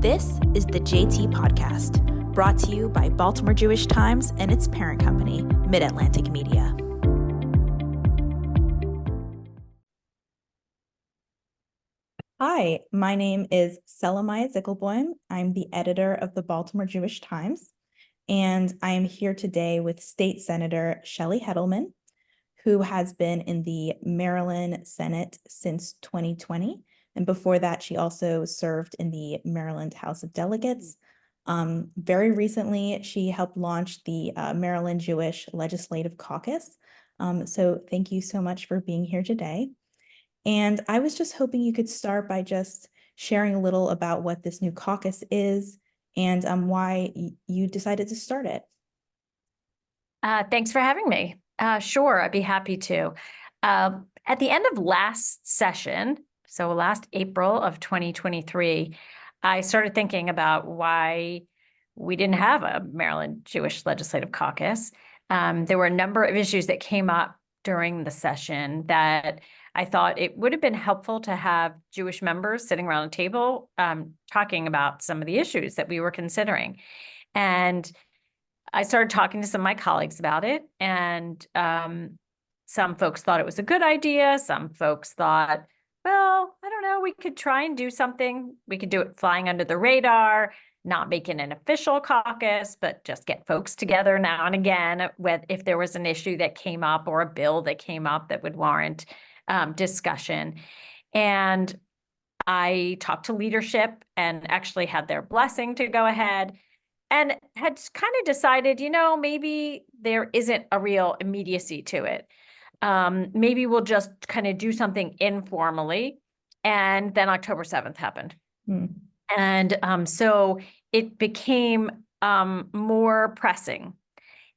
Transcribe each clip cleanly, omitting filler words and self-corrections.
This is the JT Podcast, brought to you by Baltimore Jewish Times and its parent company, Mid-Atlantic Media. Hi, my name is Selamaya Zickelboim. I'm the editor of the Baltimore Jewish Times, and I am here today with State Senator Shelly Hettleman, who has been in the Maryland Senate since 2020. And before that, she also served in the Maryland House of Delegates. Very recently, she helped launch the Maryland Jewish Legislative Caucus. So thank you so much for being here today. And I was just hoping you could start by just sharing a little about what this new caucus is and why you decided to start it. Thanks for having me. Sure, I'd be happy to. At the end of last session, so last April of 2023, I started thinking about why we didn't have a Maryland Jewish Legislative Caucus. There were a number of issues that came up during the session that I thought it would have been helpful to have Jewish members sitting around a table talking about some of the issues that we were considering. And I started talking to some of my colleagues about it, and some folks thought it was a good idea. Some folks thought, well, I don't know, we could try and do something. We could do it flying under the radar, not make it an official caucus, but just get folks together now and again if there was an issue that came up or a bill that came up that would warrant discussion. And I talked to leadership and actually had their blessing to go ahead, and had kind of decided, maybe there isn't a real immediacy to it. Maybe we'll just kind of do something informally. And then October 7th happened. And so it became more pressing.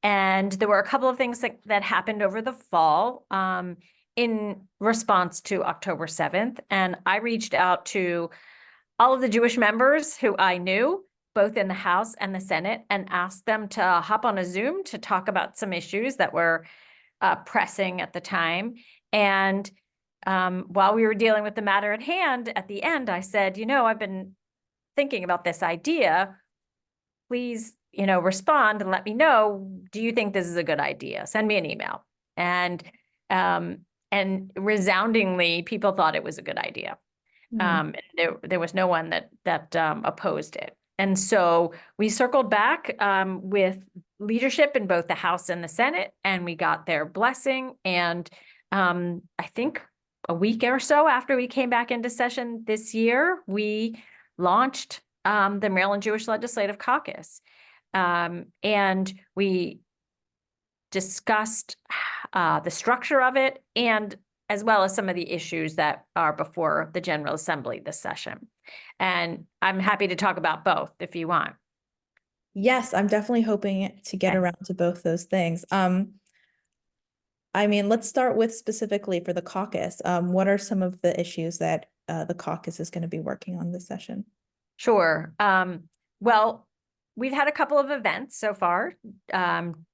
And there were a couple of things that happened over the fall in response to October 7th. And I reached out to all of the Jewish members who I knew, both in the House and the Senate, and asked them to hop on a Zoom to talk about some issues that were pressing at the time. And while we were dealing with the matter at hand, at the end, I said, I've been thinking about this idea. Please, respond and let me know. Do you think this is a good idea? Send me an email. And resoundingly, people thought it was a good idea. There was no one that opposed it. And so we circled back with leadership in both the House and the Senate, and we got their blessing. And I think a week or so after we came back into session this year, we launched the Maryland Jewish Legislative Caucus. And we discussed the structure of it, and as well as some of the issues that are before the General Assembly this session. And I'm happy to talk about both if you want. Yes, I'm definitely hoping to get around to both those things. Let's start with specifically for the caucus. What are some of the issues that the caucus is going to be working on this session? Sure. Well, we've had a couple of events so far,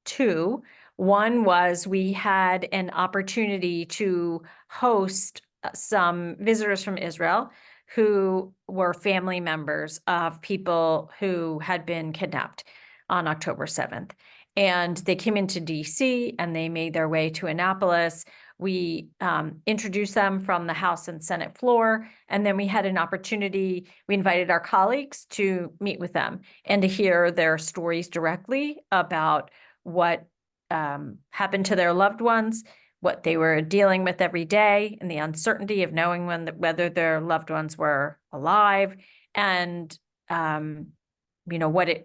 two. One was we had an opportunity to host some visitors from Israel who were family members of people who had been kidnapped on October 7th. And they came into DC and they made their way to Annapolis. We introduced them from the House and Senate floor. And then we had an opportunity, we invited our colleagues to meet with them and to hear their stories directly about what happened to their loved ones, what they were dealing with every day, and the uncertainty of knowing whether their loved ones were alive, and what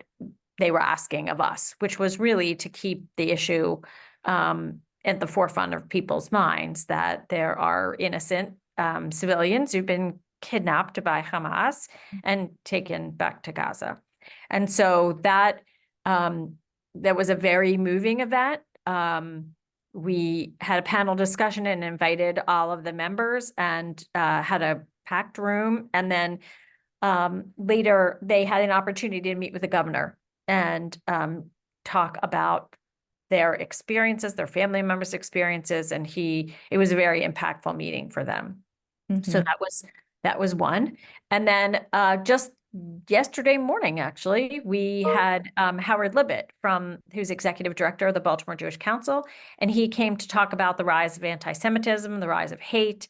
they were asking of us, which was really to keep the issue at the forefront of people's minds, that there are innocent civilians who've been kidnapped by Hamas and taken back to Gaza. And so that was a very moving event. We had a panel discussion and invited all of the members, and had a packed room. And then later they had an opportunity to meet with the governor and talk about their experiences, their family members' experiences. And it was a very impactful meeting for them. So that was one. And then just yesterday morning, actually, we had Howard Libet who's executive director of the Baltimore Jewish Council, and he came to talk about the rise of anti-Semitism, the rise of hate,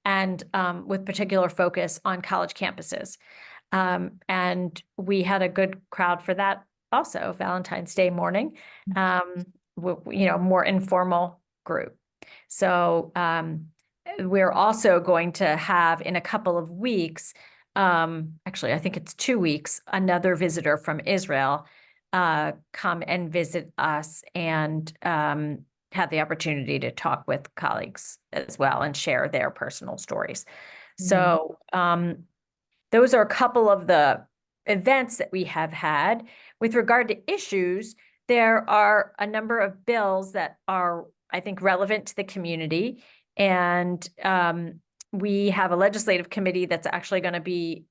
and with particular focus on college campuses. And we had a good crowd for that also, Valentine's Day morning, more informal group. So we're also going to have in a couple of weeks, actually, I think it's 2 weeks, another visitor from Israel come and visit us and have the opportunity to talk with colleagues as well and share their personal stories. So those are a couple of the events that we have had. With regard to issues, there are a number of bills that are, I think, relevant to the community. And we have a legislative committee that's actually going to be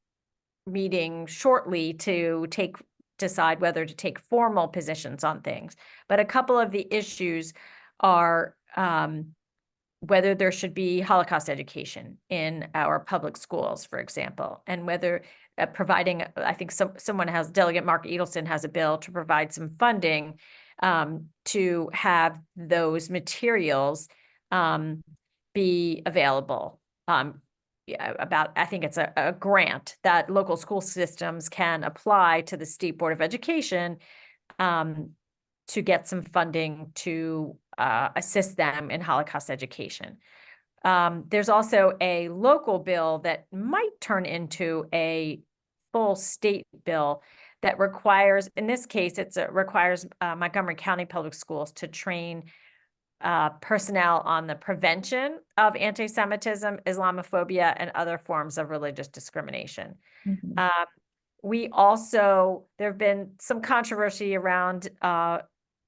meeting shortly to decide whether to take formal positions on things. But a couple of the issues are whether there should be Holocaust education in our public schools, for example, and whether providing, I think Delegate Mark Edelson has a bill to provide some funding to have those materials be available. I think it's a grant that local school systems can apply to the State Board of Education to get some funding to assist them in Holocaust education. There's also a local bill that might turn into a full state bill that requires, in this case, requires Montgomery County Public Schools to train personnel on the prevention of anti-Semitism, Islamophobia, and other forms of religious discrimination. There have been some controversy around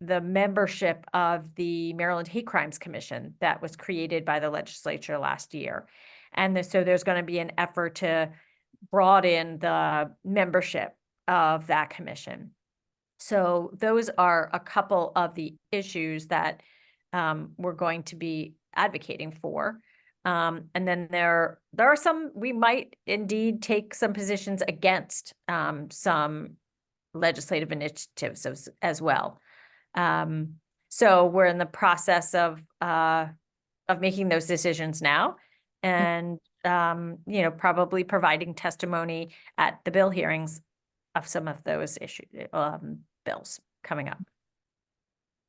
the membership of the Maryland Hate Crimes Commission that was created by the legislature last year. And so there's going to be an effort to broaden the membership of that commission. So those are a couple of the issues that we're going to be advocating for. And then there are some, we might indeed take some positions against some legislative initiatives as well. So we're in the process of making those decisions now, and probably providing testimony at the bill hearings of some of those bills coming up.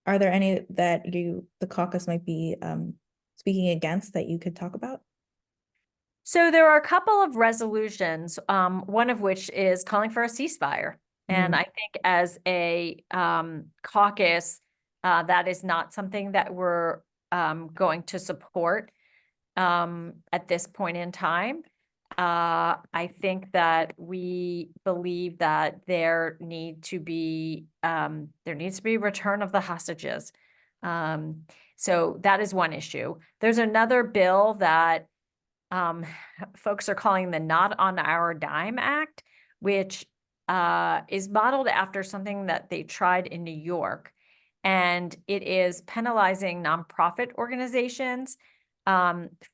Are there any that the caucus might be speaking against that you could talk about? So there are a couple of resolutions, one of which is calling for a ceasefire. And I think as a caucus, that is not something that we're going to support at this point in time. I think that we believe that there needs to be return of the hostages. So that is one issue. There's another bill that folks are calling the Not on Our Dime Act, which is modeled after something that they tried in New York. And it is penalizing nonprofit organizations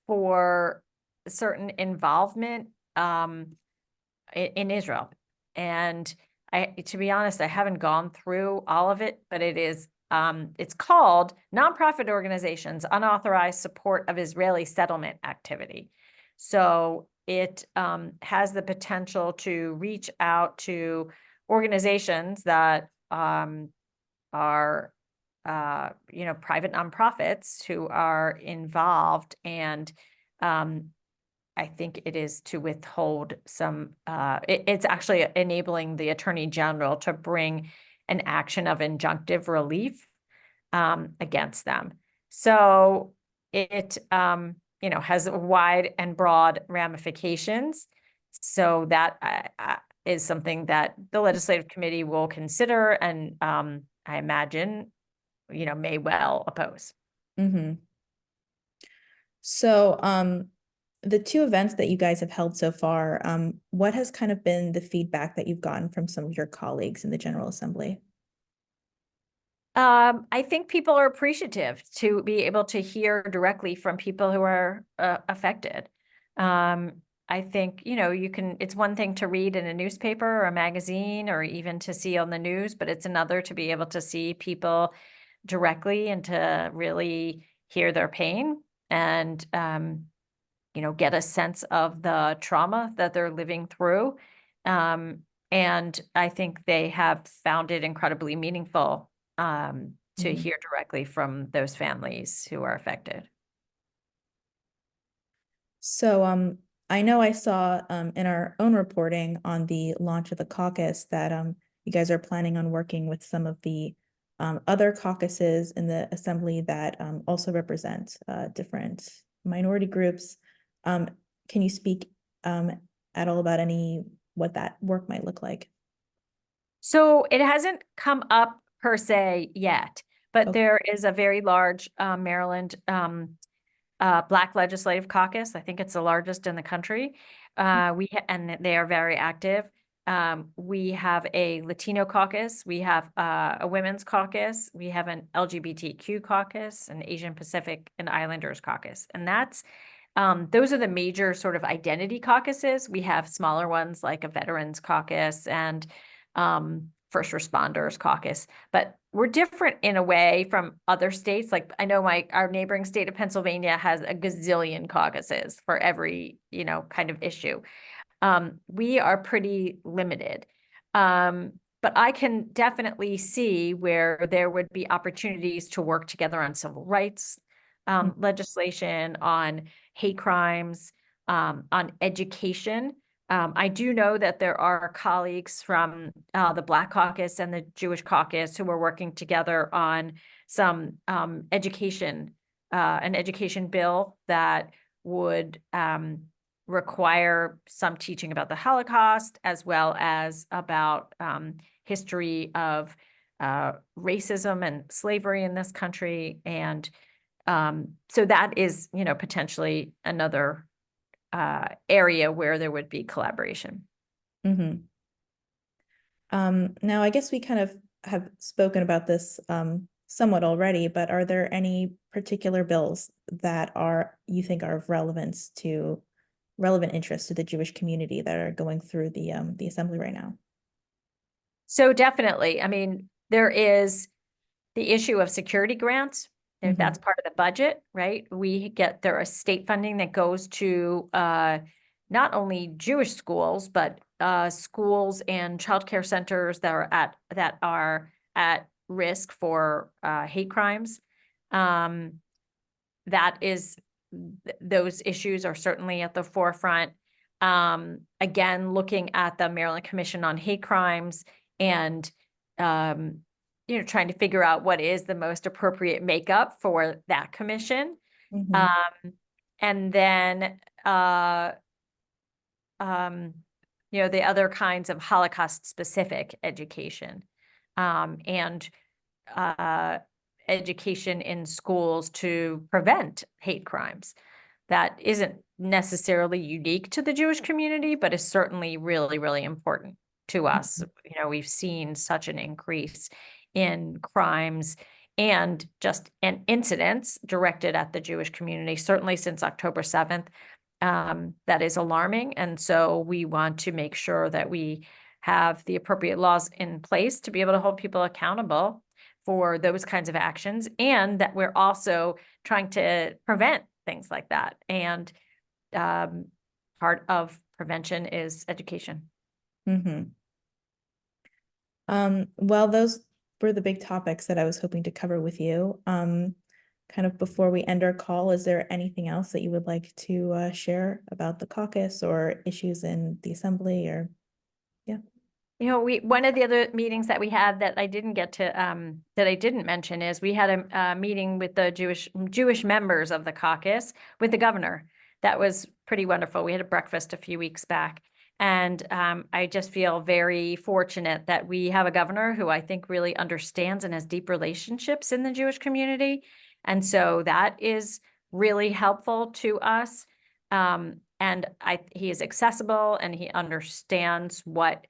for certain involvement in Israel. And to be honest, I haven't gone through all of it, but it's called Nonprofit Organizations Unauthorized Support of Israeli Settlement Activity. So it has the potential to reach out to organizations that are private nonprofits who are involved, and I think it is to withhold some, it's actually enabling the Attorney General to bring an action of injunctive relief against them. So it, has wide and broad ramifications. So that is something that the legislative committee will consider, and I imagine, may well oppose. So the two events that you guys have held so far, what has kind of been the feedback that you've gotten from some of your colleagues in the General Assembly? I think people are appreciative to be able to hear directly from people who are affected. I think, it's one thing to read in a newspaper or a magazine or even to see on the news, but it's another to be able to see people directly and to really hear their pain and, get a sense of the trauma that they're living through. And I think they have found it incredibly meaningful to Mhm. hear directly from those families who are affected. So, I know I saw in our own reporting on the launch of the caucus that you guys are planning on working with some of the other caucuses in the assembly that also represent different minority groups. Um, can you speak at all about what that work might look like? So it hasn't come up per se yet, but Okay. there is a very large Maryland Black Legislative Caucus. I think it's the largest in the country. And they are very active. We have a Latino caucus. We have a women's caucus. We have an LGBTQ caucus, an Asian Pacific and Islanders caucus, and those are the major sort of identity caucuses. We have smaller ones like a Veterans Caucus and First Responders Caucus, but we're different in a way from other states. Like I know our neighboring state of Pennsylvania has a gazillion caucuses for every, kind of issue. We are pretty limited. But I can definitely see where there would be opportunities to work together on civil rights legislation, on hate crimes, on education. I do know that there are colleagues from the Black Caucus and the Jewish Caucus who are working together on some education, an education bill that would require some teaching about the Holocaust, as well as about history of racism and slavery in this country. And so that is, potentially another area where there would be collaboration. Mm-hmm. Now, I guess we kind of have spoken about this somewhat already, but are there any particular bills that you think are of relevant interest to the Jewish community that are going through the assembly right now? So definitely, I mean, there is the issue of security grants. If Mm-hmm. that's part of the budget, right? There is state funding that goes to not only Jewish schools, but schools and childcare centers that are at risk for hate crimes. Um, that is, those issues are certainly at the forefront. Again, looking at the Maryland Commission on Hate Crimes and trying to figure out what is the most appropriate makeup for that commission. Mm-hmm. Um, and then the other kinds of Holocaust-specific education, and education in schools to prevent hate crimes. That isn't necessarily unique to the Jewish community, but is certainly really, really important to us. We've seen such an increase in crimes and incidents directed at the Jewish community, certainly since October 7th. That is alarming. And so we want to make sure that we have the appropriate laws in place to be able to hold people accountable for those kinds of actions, and that we're also trying to prevent things like that. And part of prevention is education. Mm-hmm. Well, those were the big topics that I was hoping to cover with you. Kind of before we end our call, is there anything else that you would like to share about the caucus or issues in the assembly or, yeah? One of the other meetings that we had that I didn't mention is we had a meeting with the Jewish members of the caucus with the governor. That was pretty wonderful. We had a breakfast a few weeks back. And I just feel very fortunate that we have a governor who I think really understands and has deep relationships in the Jewish community. And so that is really helpful to us. And he is accessible and he understands I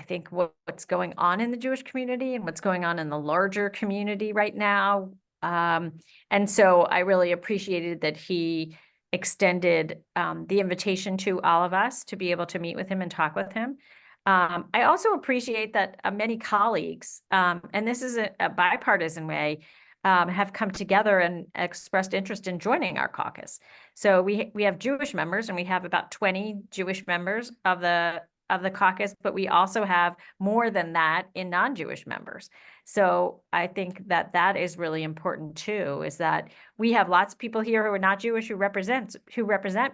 think what's going on in the Jewish community and what's going on in the larger community right now. And so I really appreciated that he extended the invitation to all of us to be able to meet with him and talk with him. I also appreciate that many colleagues, and this is a bipartisan way, have come together and expressed interest in joining our caucus. So we have Jewish members, and we have about 20 Jewish members of the caucus, but we also have more than that in non-Jewish members. So I think that that is really important too, is that we have lots of people here who are not Jewish who represent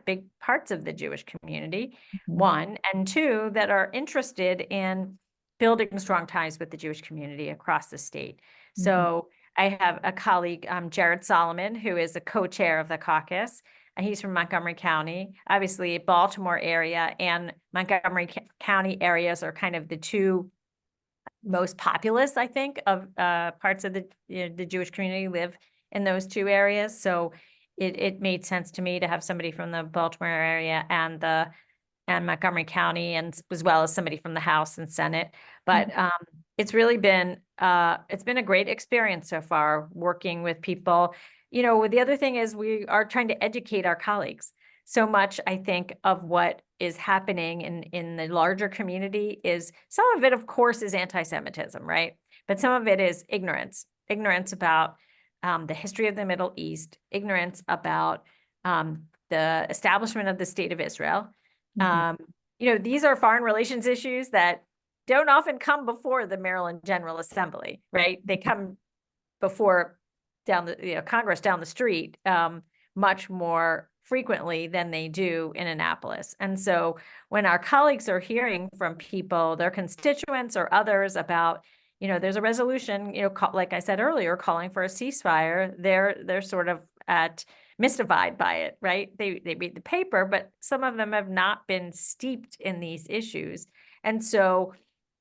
big parts of the Jewish community, one, and two, that are interested in building strong ties with the Jewish community across the state. So I have a colleague, Jared Solomon, who is a co-chair of the caucus. And he's from Montgomery County. Obviously, Baltimore area and Montgomery County areas are kind of the two most populous, I think, of parts of the Jewish community live in those two areas. So it made sense to me to have somebody from the Baltimore area and Montgomery County, and as well as somebody from the House and Senate. But it's really been it's been a great experience so far working with people. You know, the other thing is we are trying to educate our colleagues. So much, I think, of what is happening in the larger community is, some of it, of course, is anti-Semitism, right? But some of it is ignorance about the history of the Middle East, ignorance about the establishment of the State of Israel. You know, these are foreign relations issues that don't often come before the Maryland General Assembly, right? They come before Congress down the street much more frequently than they do in Annapolis. And so when our colleagues are hearing from people, their constituents or others about, you know, there's a resolution, you know, like I said earlier, calling for a ceasefire, they're sort of mystified by it, right? They read the paper, but some of them have not been steeped in these issues. And so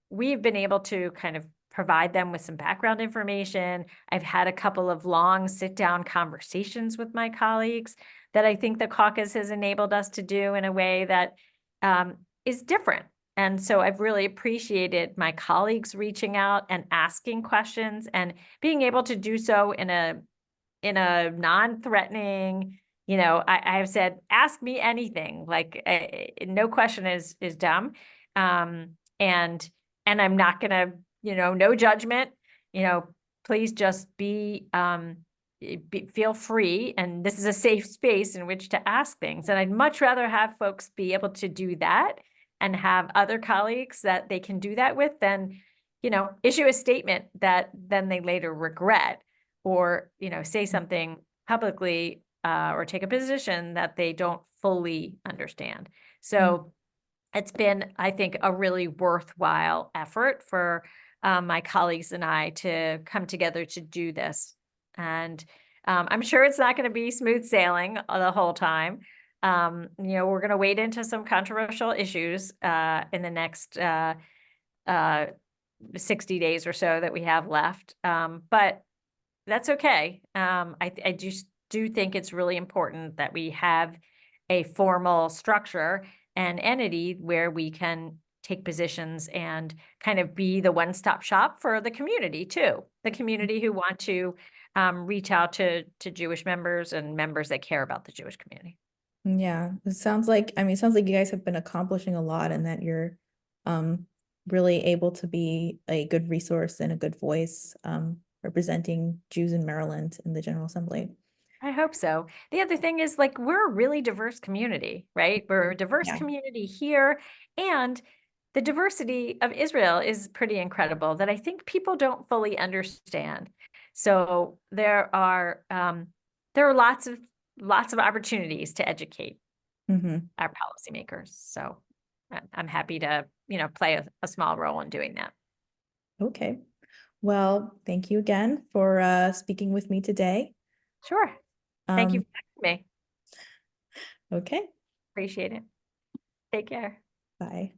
we've been able to kind of provide them with some background information. I've had a couple of long sit-down conversations with my colleagues that I think the caucus has enabled us to do in a way that is different. And so I've really appreciated my colleagues reaching out and asking questions and being able to do so in a non-threatening, you know, I have said, ask me anything, like no question is dumb. And I'm not gonna, you know, no judgment, you know, please just feel free. And this is a safe space in which to ask things. And I'd much rather have folks be able to do that and have other colleagues that they can do that with than, you know, issue a statement that then they later regret, or, you know, say something publicly or take a position that they don't fully understand. So it's been, I think, a really worthwhile effort for my colleagues and I to come together to do this. And I'm sure it's not going to be smooth sailing the whole time. You know, we're going to wade into some controversial issues in the next 60 days or so that we have left. But that's okay. I just do think it's really important that we have a formal structure and entity where we can take positions and kind of be the one-stop shop for the community too. The community who want to reach out to Jewish members and members that care about the Jewish community. Yeah, it sounds like, I mean, it sounds like you guys have been accomplishing a lot and that you're really able to be a good resource and a good voice representing Jews in Maryland in the General Assembly. I hope so. The other thing is, like, we're a really diverse community, right? We're a diverse community here, and the diversity of Israel is pretty incredible that I think people don't fully understand. So there are lots of opportunities to educate our policymakers. So I'm happy to, you know, play a small role in doing that. Okay. Well, thank you again for speaking with me today. Sure. Thank you for having me. Okay. Appreciate it. Take care. Bye.